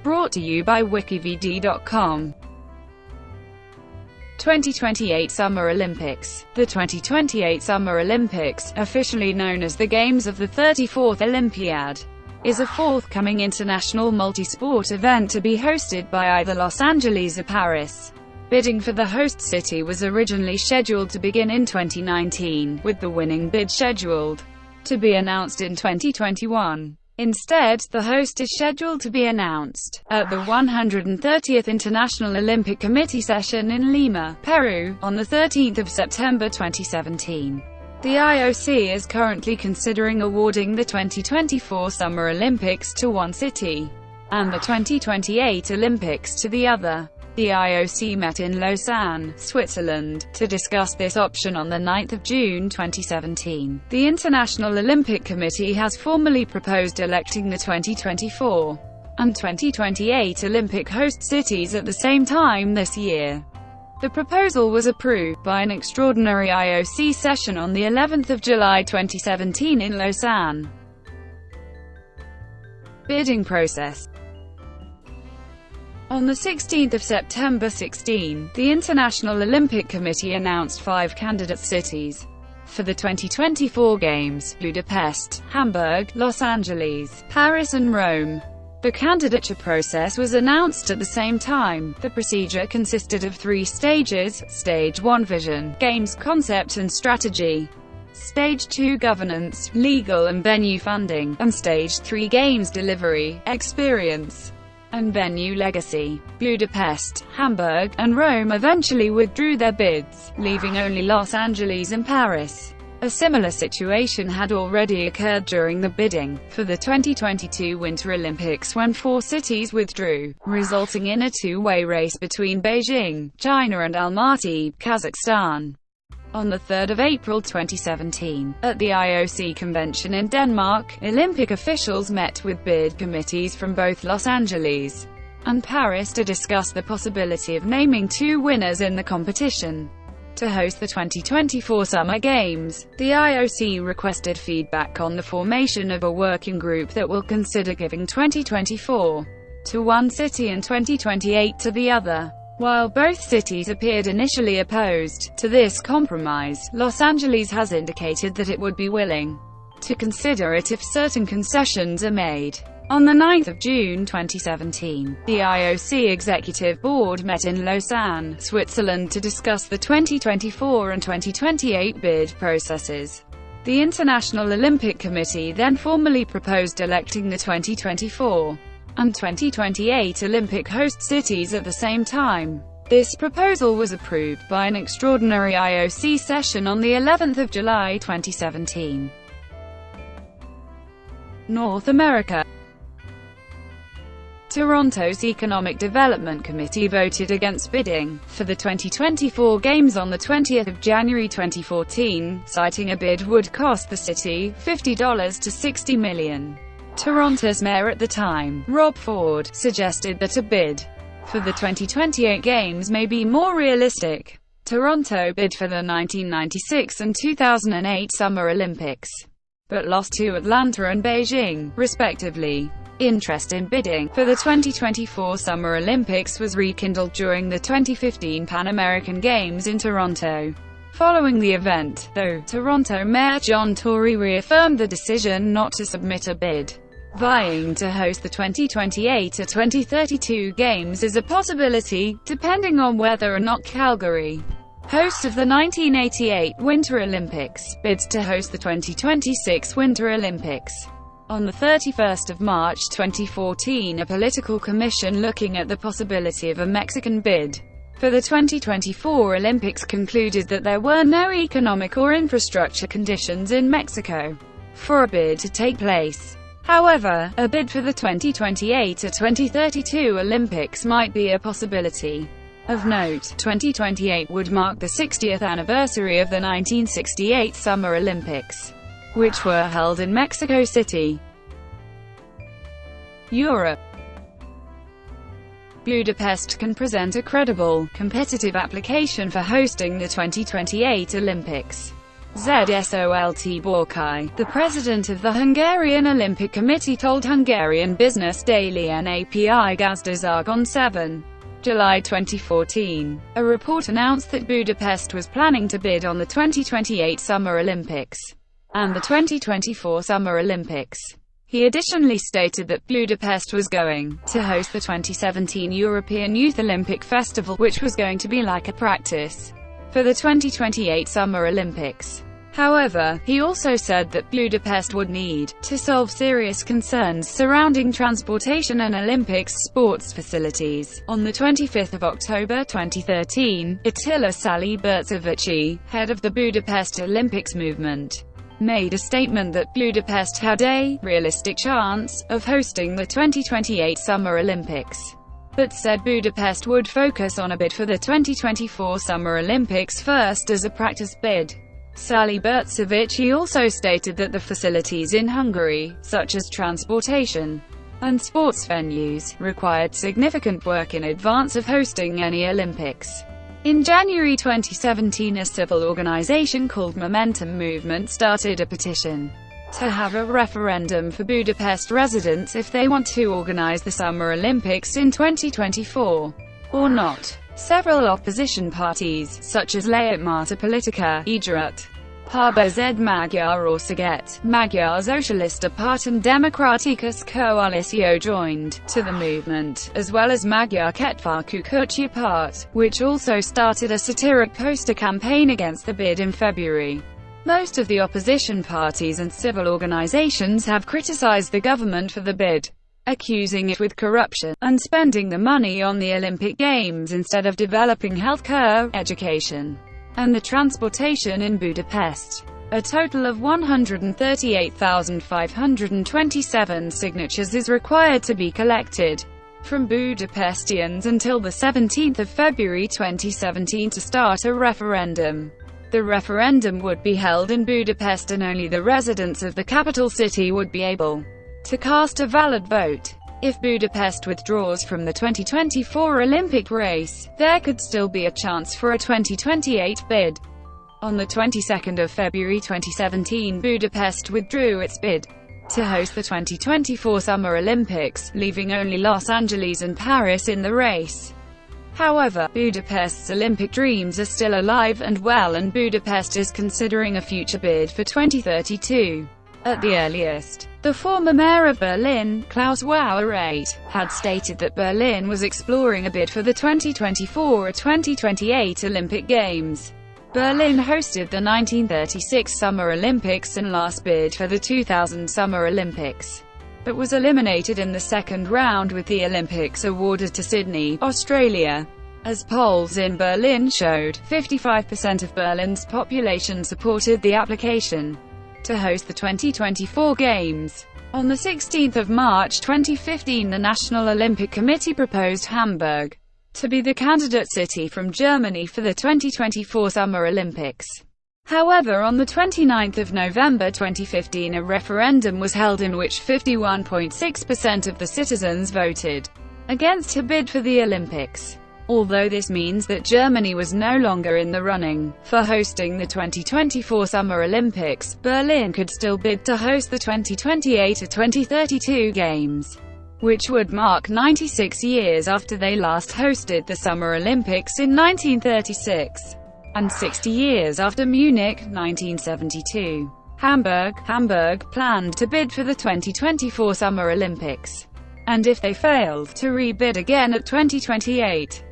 brought to you by WikiVidi.com. 2028 Summer Olympics. The 2028 Summer Olympics, officially known as the Games of the 34th Olympiad, is a forthcoming international multi-sport event to be hosted by either Los Angeles or Paris. Bidding for the host city was originally scheduled to begin in 2019, with the winning bid scheduled to be announced in 2021. Instead, the host is scheduled to be announced at the 130th International Olympic Committee session in Lima, Peru, on 13 September 2017. The IOC is currently considering awarding the 2024 Summer Olympics to one city, and the 2028 Olympics to the other. The IOC met in Lausanne, Switzerland, to discuss this option on 9 June 2017. The International Olympic Committee has formally proposed electing the 2024 and 2028 Olympic host cities at the same time this year. The proposal was approved by an Extraordinary IOC Session on the 11th of July 2017 in Lausanne. Bidding process. On 16 September 2016, the International Olympic Committee announced 5 candidate cities for the 2024 Games: Budapest, Hamburg, Los Angeles, Paris and Rome. The candidature process was announced at the same time. The procedure consisted of 3 stages: Stage 1 Vision, Games Concept and Strategy; Stage 2 Governance, Legal and Venue Funding; and Stage 3 Games Delivery, Experience and Venue Legacy. Budapest, Hamburg, and Rome eventually withdrew their bids, leaving only Los Angeles and Paris. A similar situation had already occurred during the bidding for the 2022 Winter Olympics when 4 cities withdrew, resulting in a 2-way race between Beijing, China and Almaty, Kazakhstan. On 3 April 2017, at the IOC convention in Denmark, Olympic officials met with bid committees from both Los Angeles and Paris to discuss the possibility of naming 2 winners in the competition to host the 2024 Summer Games. The IOC requested feedback on the formation of a working group that will consider giving 2024 to one city and 2028 to the other. While both cities appeared initially opposed to this compromise, Los Angeles has indicated that it would be willing to consider it if certain concessions are made. On 9 June 2017, the IOC Executive Board met in Lausanne, Switzerland to discuss the 2024 and 2028 bid processes. The International Olympic Committee then formally proposed electing the 2024 and 2028 Olympic host cities at the same time. This proposal was approved by an Extraordinary IOC Session on the 11th of July 2017. North America. Toronto's Economic Development Committee voted against bidding for the 2024 Games on 20 January 2014, citing a bid would cost the city $50 to $60 million. Toronto's mayor at the time, Rob Ford, suggested that a bid for the 2028 Games may be more realistic. Toronto bid for the 1996 and 2008 Summer Olympics, but lost to Atlanta and Beijing, respectively. Interest in bidding for the 2024 Summer Olympics was rekindled during the 2015 Pan American Games in Toronto. Following the event, though, Toronto Mayor John Tory reaffirmed the decision not to submit a bid. Vying to host the 2028 or 2032 Games is a possibility, depending on whether or not Calgary, host of the 1988 Winter Olympics, bids to host the 2026 Winter Olympics. On 31 March 2014, a political commission looking at the possibility of a Mexican bid for the 2024 Olympics concluded that there were no economic or infrastructure conditions in Mexico for a bid to take place. However, a bid for the 2028 or 2032 Olympics might be a possibility. Of note, 2028 would mark the 60th anniversary of the 1968 Summer Olympics, which were held in Mexico City. Europe. Budapest can present a credible, competitive application for hosting the 2028 Olympics. Zsolt Borkai, the president of the Hungarian Olympic Committee, told Hungarian business daily NAPI Gazdaság on 7 July 2014. A report announced that Budapest was planning to bid on the 2028 Summer Olympics and the 2024 Summer Olympics. He additionally stated that Budapest was going to host the 2017 European Youth Olympic Festival, which was going to be like a practice for the 2028 Summer Olympics. However, he also said that Budapest would need to solve serious concerns surrounding transportation and Olympics sports facilities. On the 25th of October 2013, Attila Sali-Bertsevici, head of the Budapest Olympics movement, made a statement that Budapest had a realistic chance of hosting the 2028 Summer Olympics, but said Budapest would focus on a bid for the 2024 Summer Olympics first as a practice bid. Sali-Bertsevici also stated that the facilities in Hungary, such as transportation and sports venues, required significant work in advance of hosting any Olympics. In January 2017, a civil organization called Momentum Movement started a petition to have a referendum for Budapest residents if they want to organize the Summer Olympics in 2024 or not. Several opposition parties, such as Lehetmárta Politika, Együtt, Párbeszéd Magyar Országért, Magyar Szocialista Pártom Demokratikus Koalíció, joined to the movement, as well as Magyar Kettfarkú Kutyapárt, which also started a satiric poster campaign against the bid in February. Most of the opposition parties and civil organizations have criticized the government for the bid, accusing it with corruption and spending the money on the Olympic Games instead of developing healthcare, education, and the transportation in Budapest. A total of 138,527 signatures is required to be collected from Budapestians until the 17th of February 2017 to start a referendum. The referendum would be held in Budapest and only the residents of the capital city would be able to cast a valid vote. If Budapest withdraws from the 2024 Olympic race, there could still be a chance for a 2028 bid. On the 22nd of February 2017, Budapest withdrew its bid to host the 2024 Summer Olympics, leaving only Los Angeles and Paris in the race. However, Budapest's Olympic dreams are still alive and well, and Budapest is considering a future bid for 2032. At the earliest, the former mayor of Berlin, Klaus Wowereit, had stated that Berlin was exploring a bid for the 2024 or 2028 Olympic Games. Berlin hosted the 1936 Summer Olympics and last bid for the 2000 Summer Olympics, but was eliminated in the second round with the Olympics awarded to Sydney, Australia. As polls in Berlin showed, 55% of Berlin's population supported the application to host the 2024 Games. On the 16th of March 2015, the National Olympic Committee proposed Hamburg to be the candidate city from Germany for the 2024 Summer Olympics. However, on the 29th of November 2015, a referendum was held in which 51.6% of the citizens voted against a bid for the Olympics. Although this means that Germany was no longer in the running for hosting the 2024 Summer Olympics, Berlin could still bid to host the 2028 or 2032 Games, which would mark 96 years after they last hosted the Summer Olympics in 1936, and 60 years after Munich, 1972. Hamburg planned to bid for the 2024 Summer Olympics, and if they failed, to re-bid again at 2028.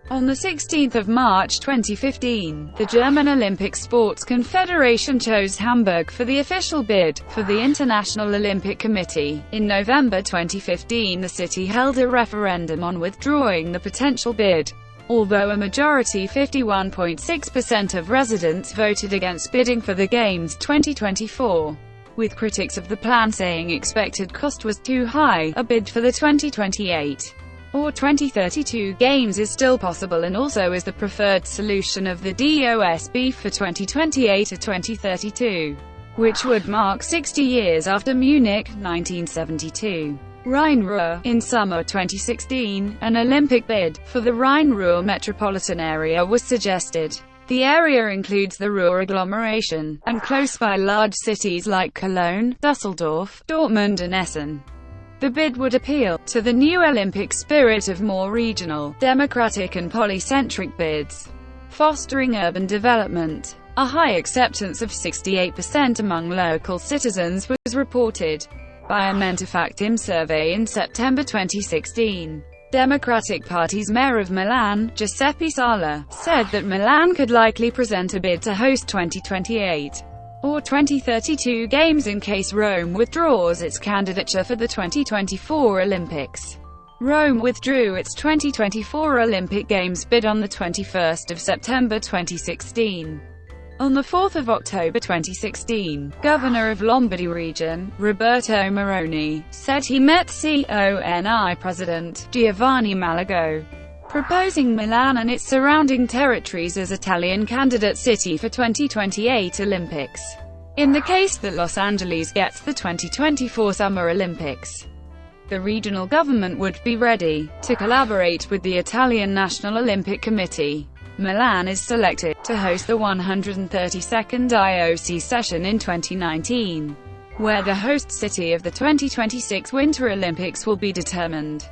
On the 16th of March 2015, the German Olympic Sports Confederation chose Hamburg for the official bid for the International Olympic Committee. In November 2015, the city held a referendum on withdrawing the potential bid, although a majority 51.6% of residents voted against bidding for the Games 2024, with critics of the plan saying expected cost was too high. A bid for the 2028 or 2032 Games is still possible and also is the preferred solution of the DOSB for 2028 or 2032, which would mark 60 years after Munich, 1972. Rhine-Ruhr. In summer 2016, an Olympic bid for the Rhine-Ruhr metropolitan area was suggested. The area includes the Ruhr agglomeration, and close by large cities like Cologne, Düsseldorf, Dortmund and Essen. The bid would appeal to the new Olympic spirit of more regional, democratic and polycentric bids, fostering urban development. A high acceptance of 68% among local citizens was reported by a Mentefactim survey in September 2016. Democratic Party's mayor of Milan, Giuseppe Sala, said that Milan could likely present a bid to host 2028 or 2032 games in case Rome withdraws its candidature for the 2024 Olympics. Rome withdrew its 2024 Olympic Games bid on the 21st of September 2016. On 4 October 2016, Governor of Lombardy Region, Roberto Moroni, said he met CONI President, Giovanni Malagò, proposing Milan and its surrounding territories as Italian candidate city for 2028 Olympics, in the case that Los Angeles gets the 2024 Summer Olympics. The regional government would be ready to collaborate with the Italian National Olympic Committee. Milan is selected to host the 132nd IOC Session in 2019, where the host city of the 2026 Winter Olympics will be determined.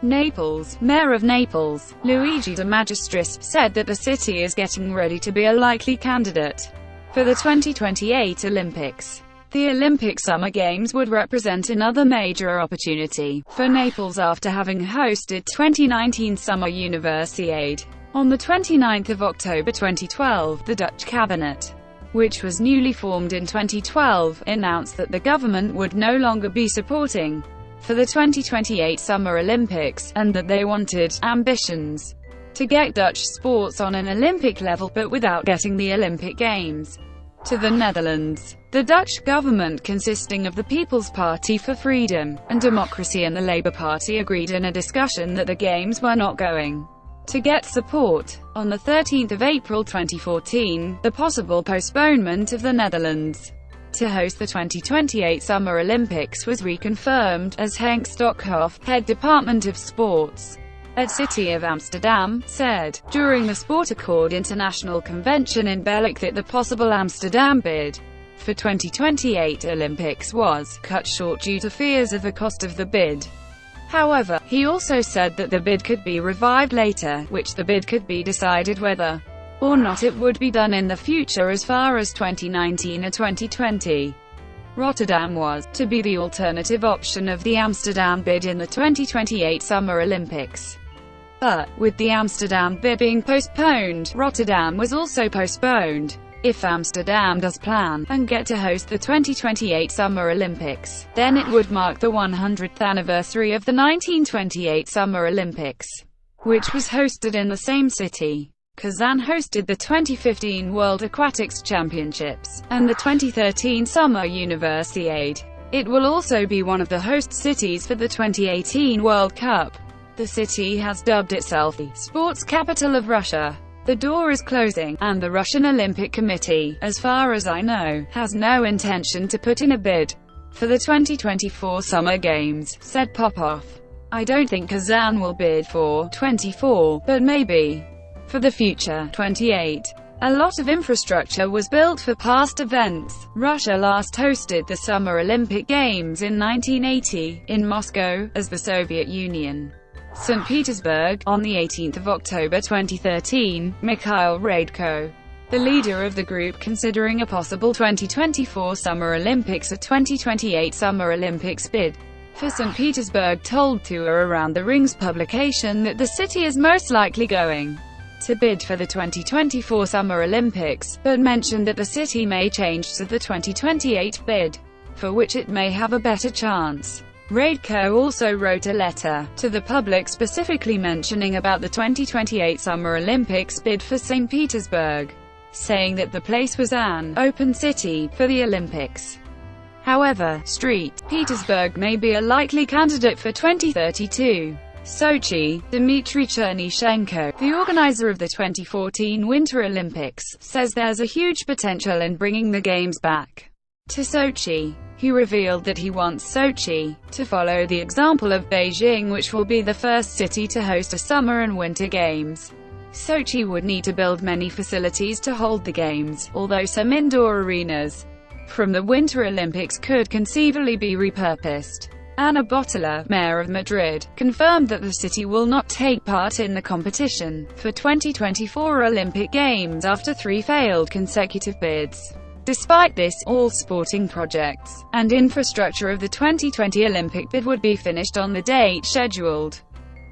Naples, Mayor of Naples, Luigi De Magistris, said that the city is getting ready to be a likely candidate for the 2028 Olympics. The Olympic Summer Games would represent another major opportunity for Naples after having hosted 2019 Summer Universiade. On 29 October 2012, the Dutch cabinet, which was newly formed in 2012, announced that the government would no longer be supporting for the 2028 Summer Olympics, and that they wanted ambitions to get Dutch sports on an Olympic level, but without getting the Olympic Games to the Netherlands. The Dutch government, consisting of the People's Party for Freedom and Democracy and the Labour Party, agreed in a discussion that the Games were not going to get support. On 13 April 2014, the possible postponement of the Netherlands to host the 2028 Summer Olympics was reconfirmed, as Henk Stokhoff, head Department of Sports at City of Amsterdam, said, during the Sportakkoord International Convention in Belgium, that the possible Amsterdam bid for 2028 Olympics was cut short due to fears of the cost of the bid. However, he also said that the bid could be revived later, which the bid could be decided whether or not it would be done in the future as far as 2019 or 2020. Rotterdam was to be the alternative option of the Amsterdam bid in the 2028 Summer Olympics. But, with the Amsterdam bid being postponed, Rotterdam was also postponed. If Amsterdam does plan and get to host the 2028 Summer Olympics, then it would mark the 100th anniversary of the 1928 Summer Olympics, which was hosted in the same city. Kazan hosted the 2015 World Aquatics Championships and the 2013 Summer Universiade. It will also be one of the host cities for the 2018 World Cup. The city has dubbed itself the sports capital of Russia. The door is closing, and the Russian Olympic Committee, as far as I know, has no intention to put in a bid for the 2024 Summer Games, said Popov. I don't think Kazan will bid for 24, but maybe for the future 28. A lot of infrastructure was built for past events. Russia last hosted the Summer Olympic Games in 1980, in Moscow, as the Soviet Union. St. Petersburg, on 18 October 2013, Mikhail Radko, the leader of the group considering a possible 2024 Summer Olympics or 2028 Summer Olympics bid for St. Petersburg, told Tour Around the Rings publication that the city is most likely going to bid for the 2024 Summer Olympics, but mentioned that the city may change to the 2028 bid, for which it may have a better chance. Radko also wrote a letter to the public specifically mentioning about the 2028 Summer Olympics bid for St. Petersburg, saying that the place was an open city for the Olympics. However, St. Petersburg may be a likely candidate for 2032. Sochi. Dmitry Chernyshenko, the organizer of the 2014 Winter Olympics, says there's a huge potential in bringing the Games back to Sochi. He revealed that he wants Sochi to follow the example of Beijing, which will be the first city to host a Summer and Winter Games. Sochi would need to build many facilities to hold the Games, although some indoor arenas from the Winter Olympics could conceivably be repurposed. Ana Bottler, mayor of Madrid, confirmed that the city will not take part in the competition for 2024 Olympic Games after 3 failed consecutive bids. Despite this, all sporting projects and infrastructure of the 2020 Olympic bid would be finished on the date scheduled.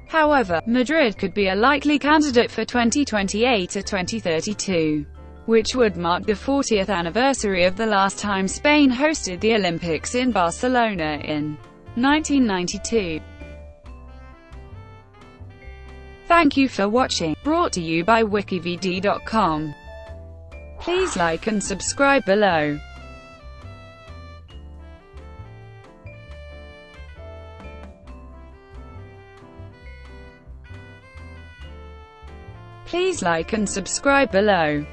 However, Madrid could be a likely candidate for 2028 or 2032, which would mark the 40th anniversary of the last time Spain hosted the Olympics in Barcelona in 1992. Thank you for watching, brought to you by WikiVidi.com. Please like and subscribe below. Please like and subscribe below.